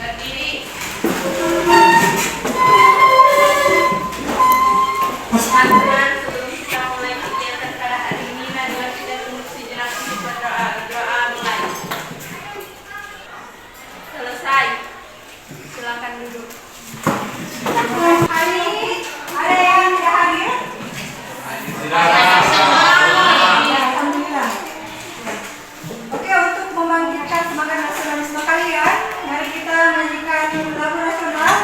Berdiri. Sebelum kita mulai kegiatan pada hari ini, marilah kita tunduk sejenak untuk berdoa. Berdoa mulai. Selesai. Silakan duduk. Hari ini ada yang tidak hadir? Alhamdulillah. Oke, untuk membangkitkan semangat nasionalisme kalian, mari kita menyanyikan lagu nasional.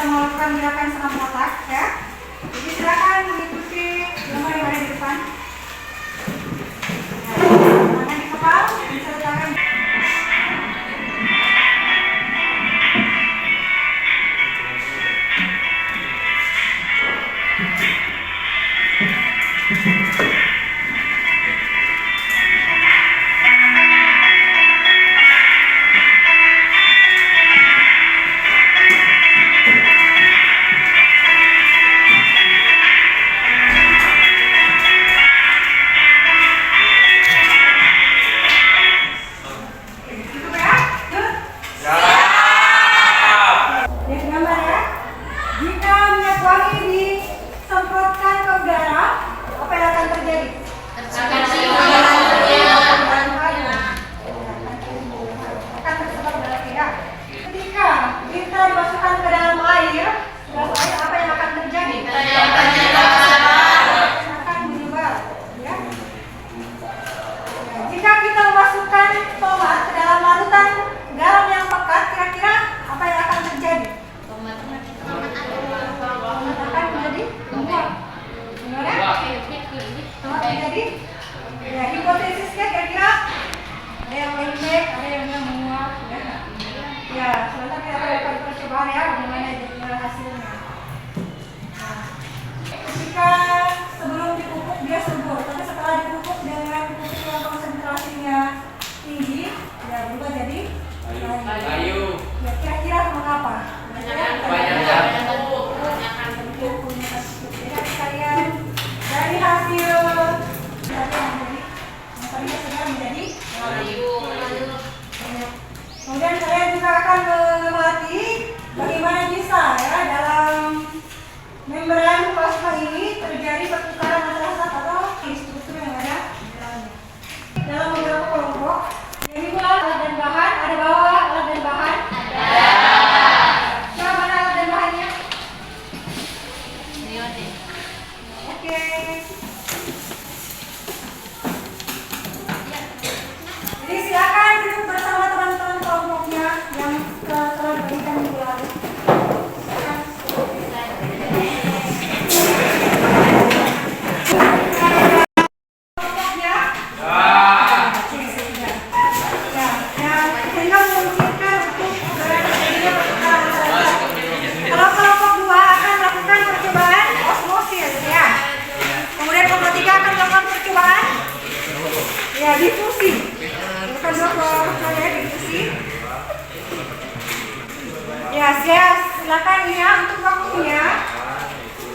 kita melakukan gerakan senam otak ya. Jadi silakan mengikuti gambar yang ada di depan. Tangan di kepala, bisa letakkan. Hipotesisnya kira-kira ada yang lembek, ada yang menguap, ya. Sebentar kita akan lakukan percobaan ya, bagaimana jadinya hasilnya. Nah, ketika sebelum dipupuk dia subur, tapi setelah dipupuk dengan pupuk yang konsentrasinya tinggi, ya berubah jadi layu. Ya kira-kira mengapa? Dari hasil menjadi layu. Kemudian saya juga akan mengamati bagaimana bisa ya dalam membran plasma ini terjadi pertukaran antara zat atau struktur yang ada di dalamnya. Dalam beberapa kelompok, jadi alat dan bahan, ada bawah alat dan bahan. Ada. Mana alat dan bahannya? Oke. Jadi silakan duduk bersama teman-teman kelompoknya yang telah diberikan minggu lalu. Kelompoknya. Sehingga memungkinkan untuk terjadinya pertukaran zat. Kalau kelompok 2 akan melakukan percobaan osmosis ya. Kemudian kelompok 3 akan melakukan percobaan ya difusi. Ya, saya silakan ya untuk waktunya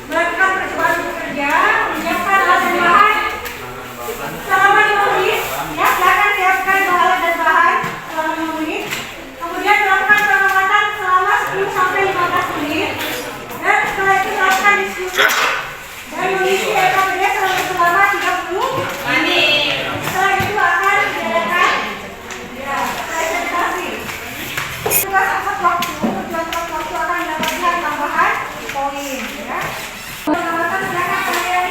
melakukan percobaan bekerja, menyiapkan alat dan bahan selama 5 menit. Ya, silakan siapkan alat dan bahan selama 5 menit. Kemudian melakukan pengamatan selama 10 sampai 15 menit. Dan setelah itu melakukan diskusi dan mengisi EKPD selama 30 menit. Setelah itu akan diadakan presentasi. Tugas tepat waktu, tujuan tepat waktu akan mendapatkan tambahan poin ya. Pengamatan silakan kalian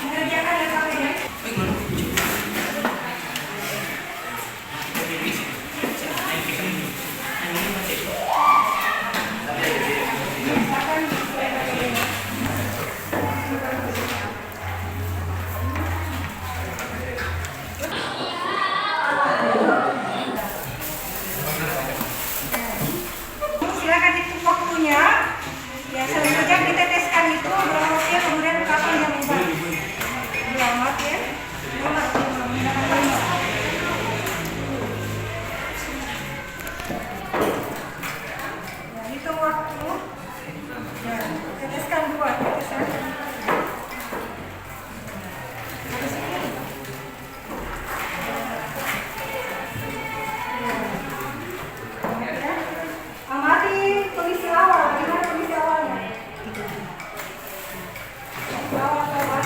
mengerjakan EKPD. Silakan hitung waktunya. Ya, sejak diteteskan itu berapa waktu, kemudian kapan dia berubah. Selamat ya. Selamat menggunakan lima. Ya, hitung waktu. Ya, teteskan 2, teteskan. Amati kondisi awal, bagaimana kondisi awalnya? Awal coba.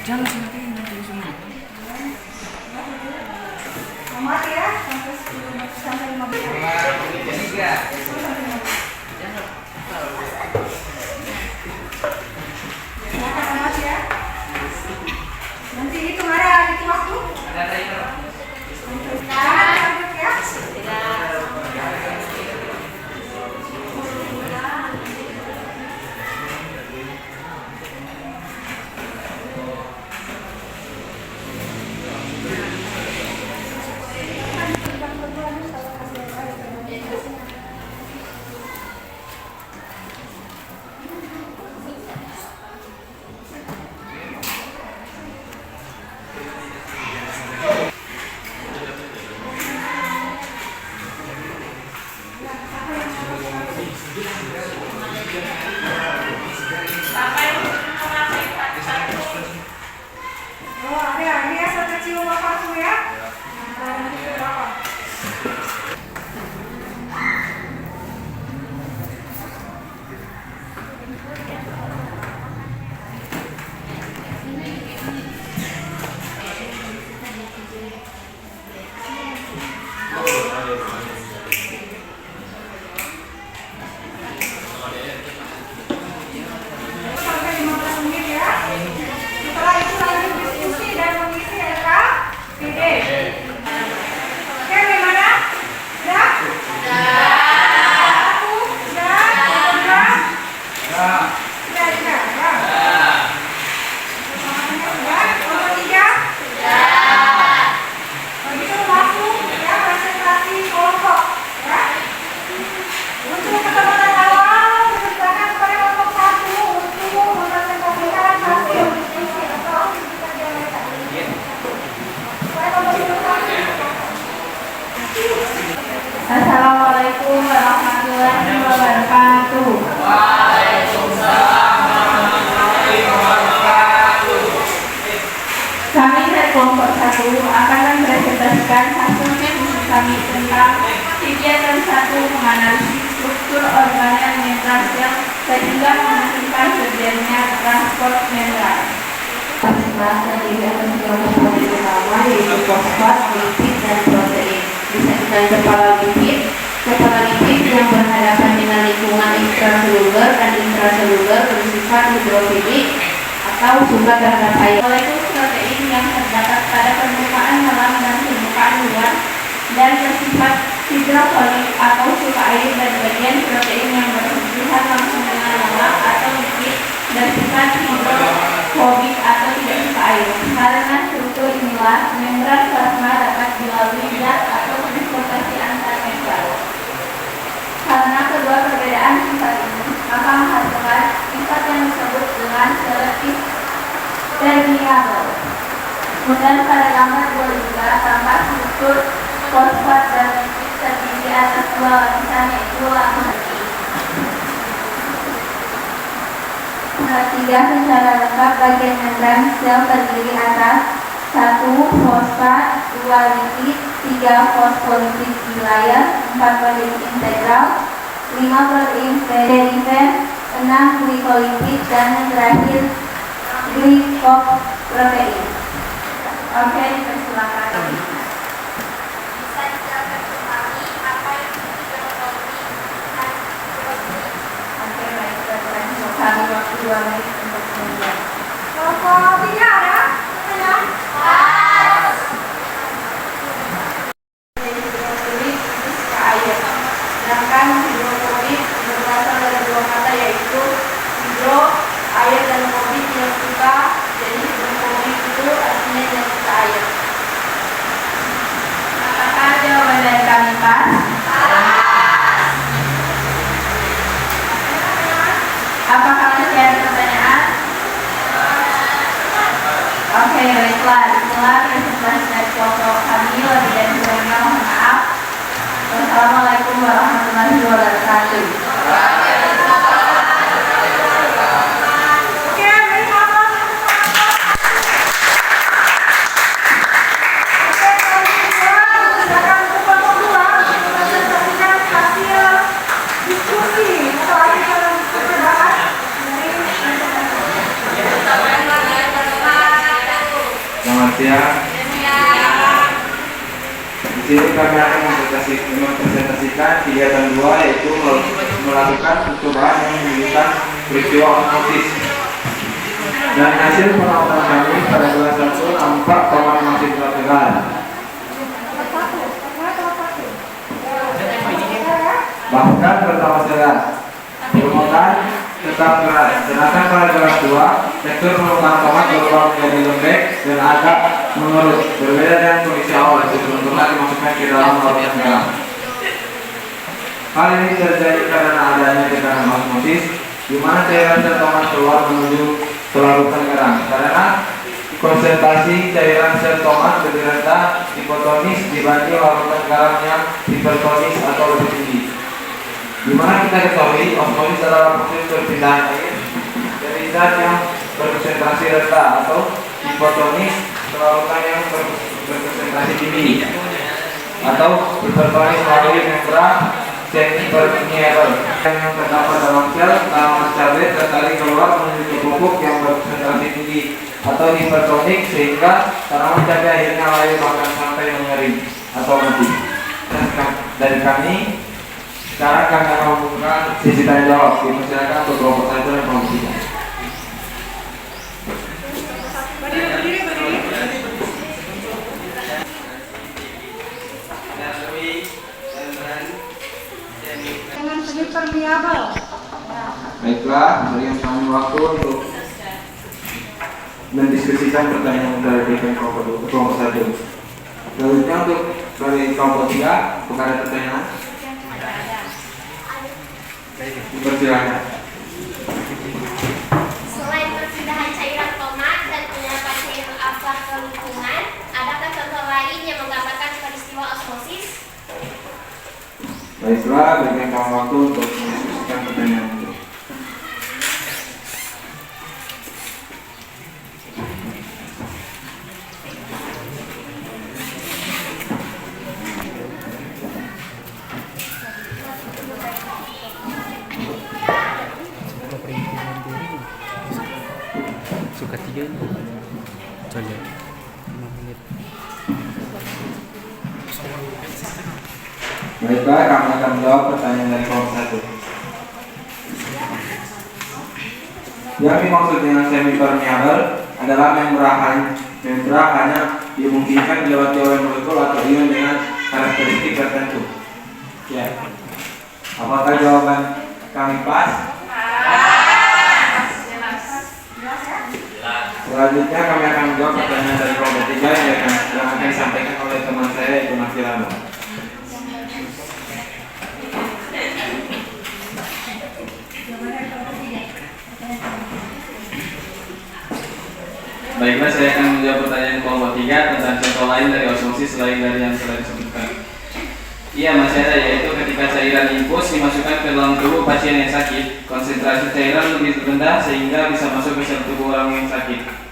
Jangan semua. Amati ya, sampai 15 menit. Silakan amati ya. memberikan hasil diskusi kami tentang kegiatan 1 menganalisis struktur organel membran sel sehingga memungkinkan terjadinya transport membran. Setelah terdiri atas tiga komponen utama yaitu fosfat, lipid, dan protein. Bisa kita kepala lipid yang berhadapan dengan lingkungan intraseluler dan intraseluler bersifat hidrofilik atau suka terhadap air. Molekul protein yang terdapat pada permukaan dalam dan permukaan luar dan bersifat hidrofilik atau suka air, dan bagian protein yang berhubungan langsung dengan lemak atau lipid bersifat hidrofobik atau tidak suka air. Karena struktur inilah membran plasma dapat dilalui zat atau transportasi antar membran. Karena kedua perbedaan sifat ini, maka menghasilkan sifat yang disebut dengan selektif permeable. Kemudian pada gambar 22 tampak struktur fosfat dan lipid terdiri atas dua lapisan yaitu lapisan. Tiga secara lengkap bagian membran sel terdiri atas 1 fosfat, 2 lipid, 3 fosfolipid bilayer, 4 protein integral, 5 protein derivan, 6 glikolipid, dan yang terakhir glikoprotein. Oke, dipersilakan. Bisa dijelaskan kembali apa yang hidrofobi dan protein? Oke, baik, terima kasih. Waktu 2 menit untuk menjawab. Fotonya ada? Ada? Hidrofilik itu suka air. Sedangkan hidrofobik berasal dari dua kata yaitu hidro, air, dan fobik yang suka. Jadi hidrofobik itu artinya yang suka air. Apakah jawaban dari kami pas? Apakah masih ada pertanyaan? Oke, baiklah. Itulah presentasi dari kelompok kami. Lebih dan kurangnya mohon maaf. Wassalamualaikum warahmatullahi wabarakatuh. Oke, baik, apa? Oke, kalau gitu, silakan untuk kelompok 2 untuk mempresentasikan hasil diskusi atau hasil percobaan dari Selamat siang. Di sini kami akan mempresentasikan kegiatan 2 yaitu melakukan percobaan yang menggunakan peristiwa osmosis. Dan hasil pengamatan kami pada kelas 1 tampak tomat masih lateral. Bahkan pertama jelas, permukaan tetap keras. Sedangkan pada kelas 2, tekstur permukaan tomat berubah menjadi lembek dan agak mengerut, berbeda dengan kondisi awal sebelum tomat dimasukkan ke dalam larutan garam. Hal ini terjadi karena adanya tekanan osmosis, di mana cairan sel tomat keluar menuju ke larutan garam. Karena konsentrasi cairan sel tomat lebih rendah hipotonis dibanding larutan garam yang hipertonis atau lebih tinggi. Di mana kita ketahui osmosis adalah proses perpindahan air dari zat yang berkonsentrasi rendah atau hipotonis ke larutan yang berkonsentrasi tinggi atau hipertonis melalui membran semi-permeable yang terdapat dalam sel tanaman cabai tertarik keluar menuju ke pupuk yang berkonsentrasi tinggi atau hipertonik sehingga tanaman cabai akhirnya layu bahkan sampai mengering atau mati. Dari kami sekarang kami akan membuka sesi tanya jawab. Silakan untuk kelompok 1 dan kelompok 3. dengan semi permeable. Baiklah, berikan kami waktu untuk mendiskusikan pertanyaan dari kelompok 1. Selanjutnya untuk dari kelompok 3, apakah ada pertanyaan? Dipersilakan. Selain perpindahan cairan tomat dan penyerapan cairan alfa ke lingkungan, adakah contoh lain yang menggambarkan peristiwa osmosis? Baiklah, berikan kami waktu untuk mendiskusikan pertanyaan itu. Suka 3 coba 5 menit. Baiklah, kami akan menjawab pertanyaan dari kelompok 1. Yang dimaksud dengan semi-permeable adalah membran hanya dimungkinkan dilewati oleh molekul atau ion dengan karakteristik tertentu. Ya. Apakah jawaban kami pas? Selanjutnya kami akan menjawab pertanyaan dari kelompok 3 yang akan disampaikan oleh teman saya Ibu Nafirano. Baiklah, saya akan menjawab pertanyaan kelompok 3 tentang contoh lain dari osmosis selain dari yang telah disebutkan. Iya, masih ada, yaitu ketika cairan infus dimasukkan ke dalam tubuh pasien yang sakit, konsentrasi cairan lebih rendah sehingga bisa masuk ke sel tubuh orang yang sakit.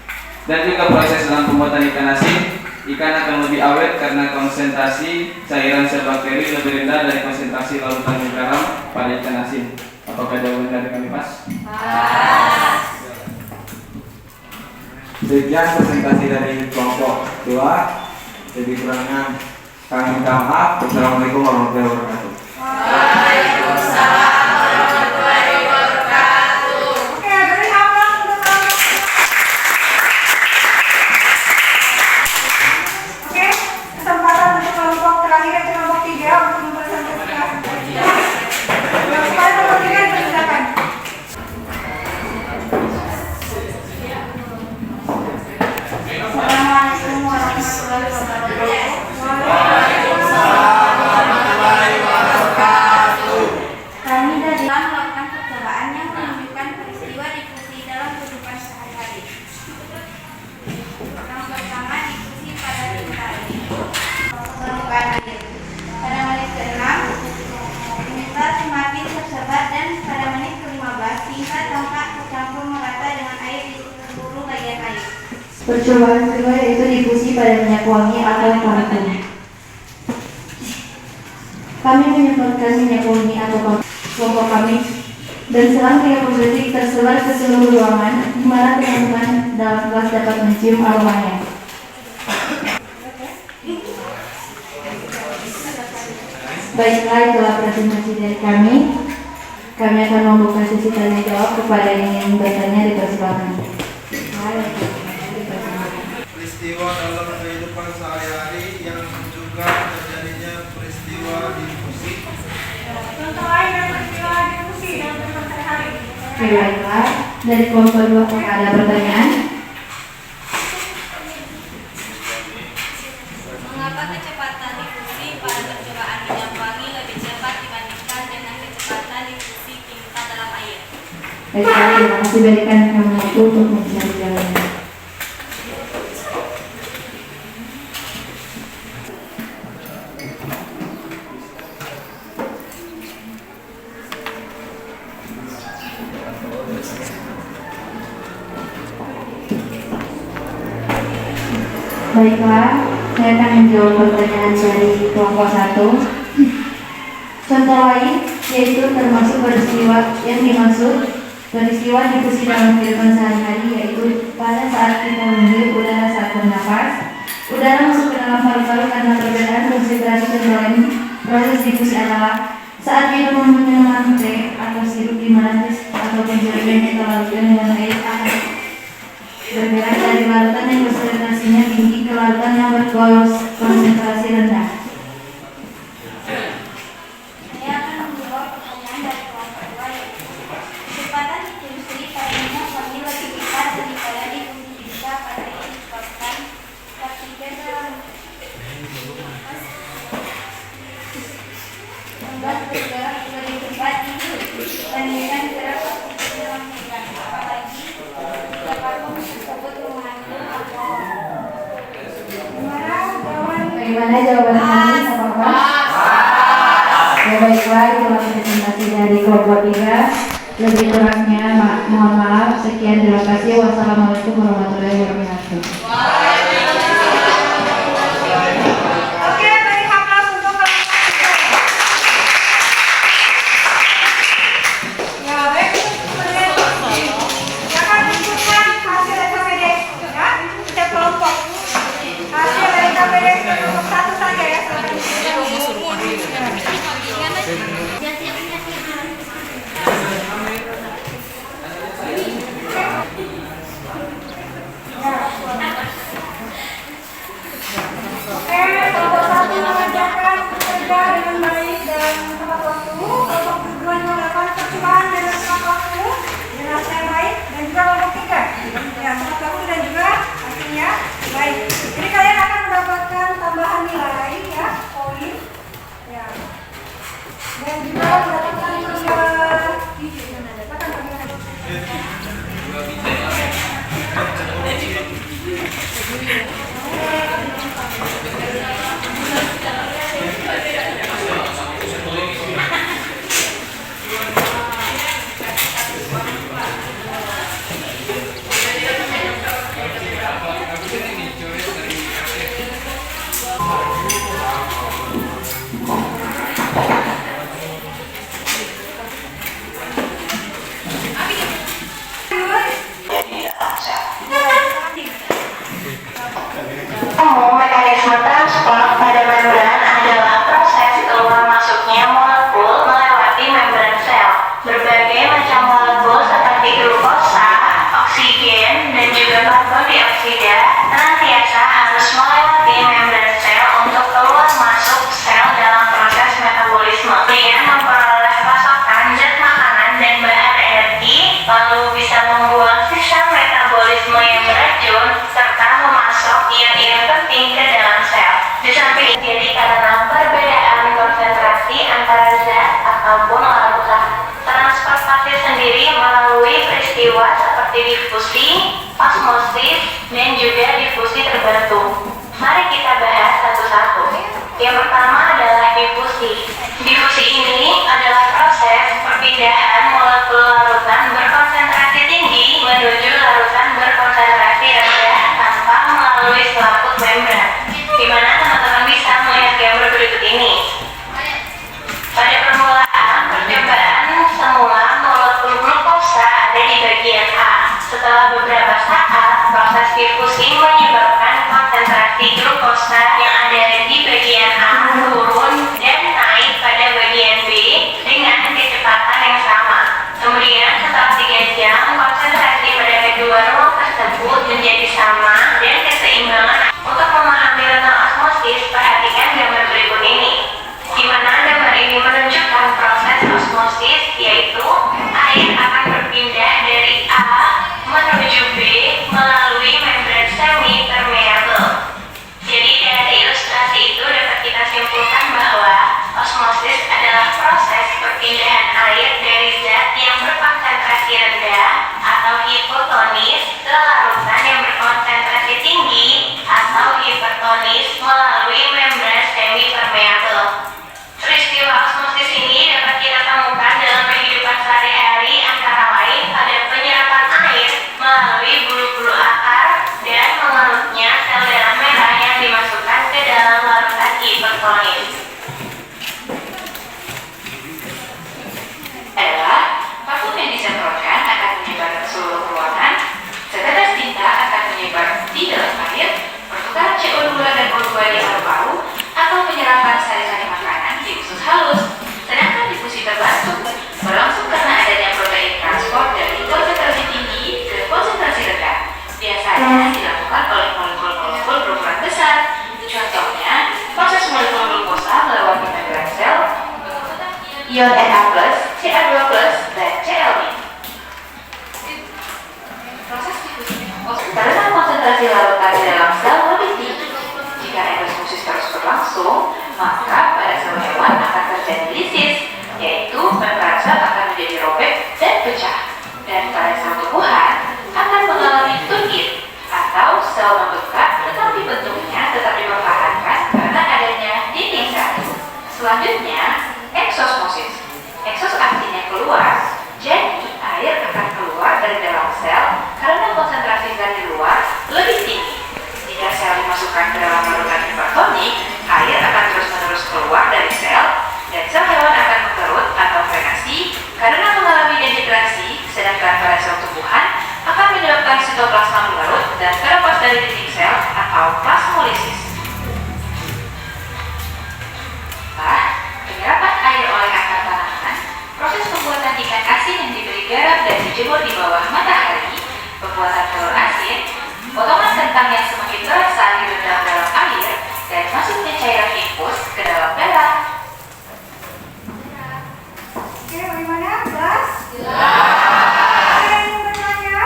Dan juga proses dalam pembuatan ikan asin, ikan akan lebih awet karena konsentrasi cairan sel bakteri lebih rendah dari konsentrasi larutan garam pada ikan asin. Apakah jawaban dari kami pas? Sekian presentasi dari kelompok 2. Lebih kurangnya kami minta maaf. Wassalamualaikum warahmatullahi wabarakatuh. Oke, beri aplaus untuk kelompok. Oke, kesempatan untuk kelompok terakhir yaitu kelompok 3 untuk mempresentasikan. Supaya kelompok 3 dipersilakan. Assalamualaikum warahmatullahi wabarakatuh. Kami dari melakukan percobaan yang menunjukkan peristiwa difusi dalam kehidupan sehari-hari. Yang pertama, difusi pada lingkaran permukaan air. Pada menit ke-6, tinta semakin tersebar dan pada menit ke-15, tinta tampak tercampur merata dengan air di seluruh bagian air. Percobaan kedua yaitu difusi pada minyak wangi atau parfum. Kami menyemprotkan minyak wangi atau parfum kelompok kami dan selang 30 detik tersebar ke seluruh ruangan di mana teman-teman dalam kelas dapat mencium aromanya. Baiklah, itulah presentasi dari kami. Kami akan membuka sesi tanya jawab kepada yang ingin bertanya di persilakan. Peristiwa dalam kehidupan sehari-hari yang menunjukkan terjadinya peristiwa difusi. Contoh lain dari peristiwa difusi dalam kehidupan sehari-hari. Oke, baiklah. Dari kelompok 2 apakah ada pertanyaan? Mengapa kecepatan difusi pada percobaan minyak wangi lebih cepat dibandingkan dengan kecepatan difusi tinta dalam air? Baiklah, terima kasih. Berikan kami waktu untuk mencari jawabannya. Baiklah, saya akan menjawab pertanyaan dari kelompok 1. Contoh lain yaitu termasuk peristiwa yang dimaksud peristiwa difusi dalam kehidupan sehari-hari yaitu pada saat kita menghirup udara saat bernafas, udara masuk ke dalam paru-paru karena perbedaan konsentrasi keterangan. Proses difusi adalah saat kita minuman teh atau sirup di mana tes atau penjelasan terlalu dengan air akan bergerak dari larutan yang konsentrasinya tinggi ke larutan yang berkonsentrasi rendah. Saya akan menjawab pertanyaan dari kelompok 2 yaitu kecepatan difusi pada minyak wangi lebih cepat daripada difusi tinta pada yang disebabkan partikel membuat bergerak lebih cepat dibandingkan gerak partikel dalam lingkaran, apalagi jika parfum tersebut mengandung alkohol. Bagaimana jawaban kami? Apakah? Ya, baiklah, itulah presentasi dari kelompok 3. Lebih kurangnya mohon maaf. Sekian, terima kasih. Wassalamualaikum warahmatullahi wabarakatuh. Oke, beri aplaus untuk kelompok 3. Ya, baik, kemudian silakan tunjukkan hasil evaluasi karbon dioksida senantiasa harus melewati membran sel untuk keluar masuk sel dalam proses metabolisme. Kemudian memperoleh pasokan zat makanan dan bahan energi, lalu bisa membuang sisa metabolisme yang beracun serta memasok ion-ion penting ke dalam sel. Di samping itu, jadi karena perbedaan konsentrasi antara zat ataupun larutan, transportasi sendiri melalui peristiwa seperti difusi, osmosis, dan juga difusi terbentuk. Mari kita bahas satu-satu. Yang pertama adalah difusi. Difusi ini adalah proses perpindahan molekul larutan berkonsentrasi tinggi menuju larutan berkonsentrasi rendah tanpa melalui selaput membran. Di mana teman-teman bisa melihat gambar berikut ini. Pada permulaan percobaan semula molekul glukosa ada di bagian A. Setelah beberapa saat, proses difusi menyebabkan konsentrasi glukosa yang ada di bagian A turun dan naik pada bagian B dengan kecepatan yang sama. Kemudian setelah 3 jam, konsentrasi pada kedua ruang tersebut menjadi sama dan keseimbangan. Untuk memahami tentang osmosis, perhatikan gambar berikut ini, di mana gambar ini menunjukkan proses osmosis, yaitu air akan berpindah dari A menuju B melalui membran semi-permeable. Jadi dari ilustrasi itu dapat kita simpulkan bahwa osmosis adalah proses perpindahan air dari zat yang berkonsentrasi rendah atau hipotonis ke larutan yang berkonsentrasi tinggi atau hipertonis melalui membran semi-permeable. Peristiwa osmosis ini dapat kita temukan dalam kehidupan sehari-hari, antara lain pada penyerapan air melalui bulu-bulu akar dan mengerutnya sel darah merah yang dimasukkan ke dalam larutan hipertonis. Adalah vakum yang disemprotkan akan menyebar ke seluruh ruangan, setetes tinta akan menyebar di dalam air, pertukaran CO2 dan O2 di paru-paru, atau penyerapan sari-sari makanan di usus halus. Sedangkan difusi terbantu berlangsung karena adanya protein transport dari konsentrasi tinggi ke konsentrasi rendah. Biasanya dilakukan oleh molekul-molekul berukuran besar. Contohnya, proses molekul glukosa melewati membran sel, ion Na+, Ca2+, dan Cl-. Proses difusi karena konsentrasi larutan di dalam sel lebih tinggi. Jika endosmosis terus berlangsung, maka pada sel hewan akan terjadi lisis, yaitu membran sel akan menjadi robek dan pecah. Dan pada sel tumbuhan akan mengalami turgid atau sel membengkak, tetapi bentuknya tetap dipertahankan karena adanya dinding sel. Selanjutnya, eksosmosis. Eksos artinya keluar, jadi air akan keluar dari dalam sel karena konsentrasi zat di luar lebih tinggi. Jika sel dimasukkan ke dalam larutan hipertonik, air akan terus-menerus keluar dari sel dan sel hewan akan mengkerut atau frenasi karena mengalami dehidrasi, sedangkan pada sel tumbuhan akan menyebabkan sitoplasma mengerut dan terlepas dari dinding sel atau plasmolisis. Penyerapan air oleh akar tanaman, proses pembuatan ikan asin yang diberi garam dan dijemur di bawah matahari, pembuatan telur asin, potongan kentang yang semakin terasa direndam dalam air, dan masuknya cairan infus ke dalam darah. Oke, bagaimana? Jelas? Ada yang bertanya?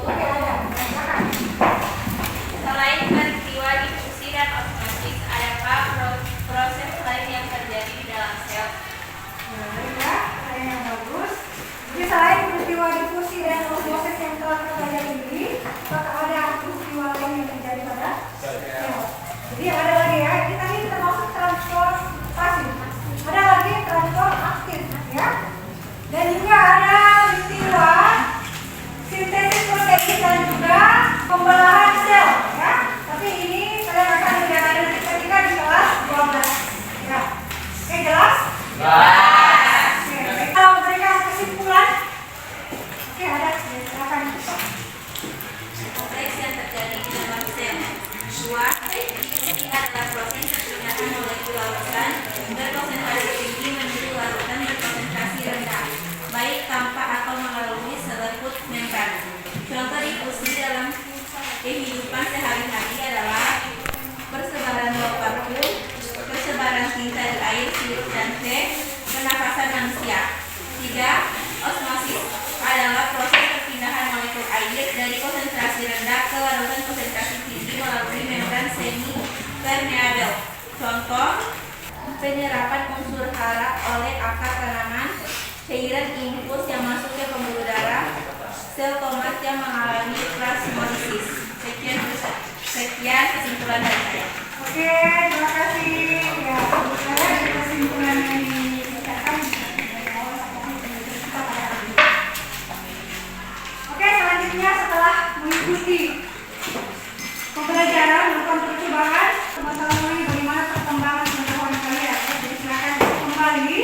Oke, ada. Silakan. Selain peristiwa difusi dan osmosis, adakah proses lain yang terjadi di dalam sel? Ya, ada yang bagus. Jadi selain peristiwa difusi dan osmosis yang telah kita pelajari ini, kehidupan sehari-hari adalah persebaran bau parfum, persebaran tinta di air, sirup dan teh, pernafasan manusia. 3. Osmosis adalah proses perpindahan molekul air dari konsentrasi rendah ke larutan konsentrasi tinggi melalui membran semi permeabel. Contoh, penyerapan unsur hara oleh akar tanaman, cairan infus yang masuk ke pembuluh darah, sel tomat yang mengalami plasmodisis. Sekian kesimpulan dari saya. Oke, terima kasih. Ya, saya kesimpulan yang dibacakan. Oke, selanjutnya setelah mengikuti pembelajaran melakukan percobaan, mengetahui bagaimana perkembangan pengetahuan kalian. Jadi silakan kembali.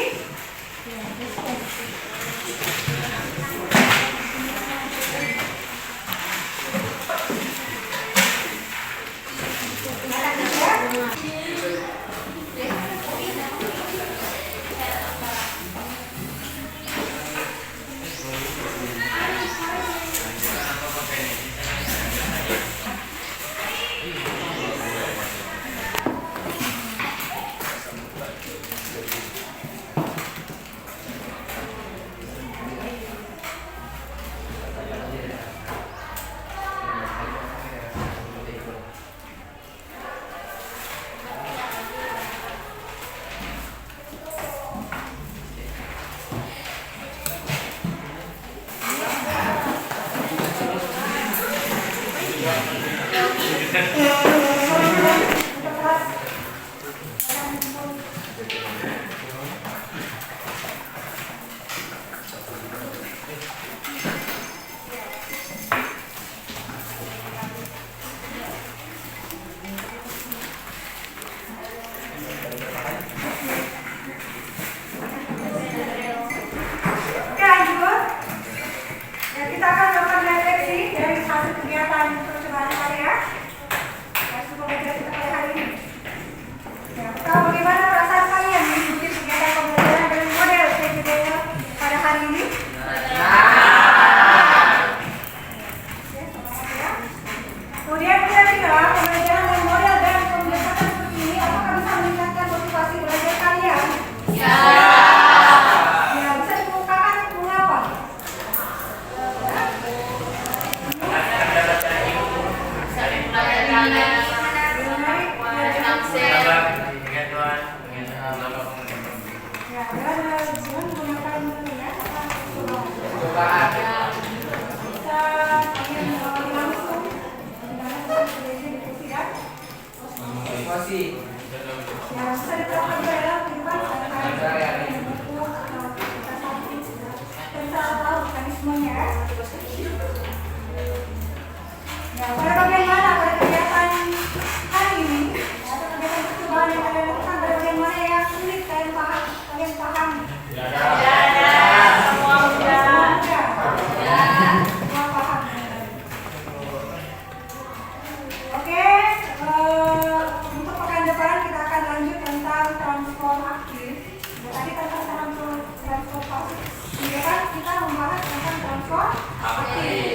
Kita membahas tentang transfer aktif.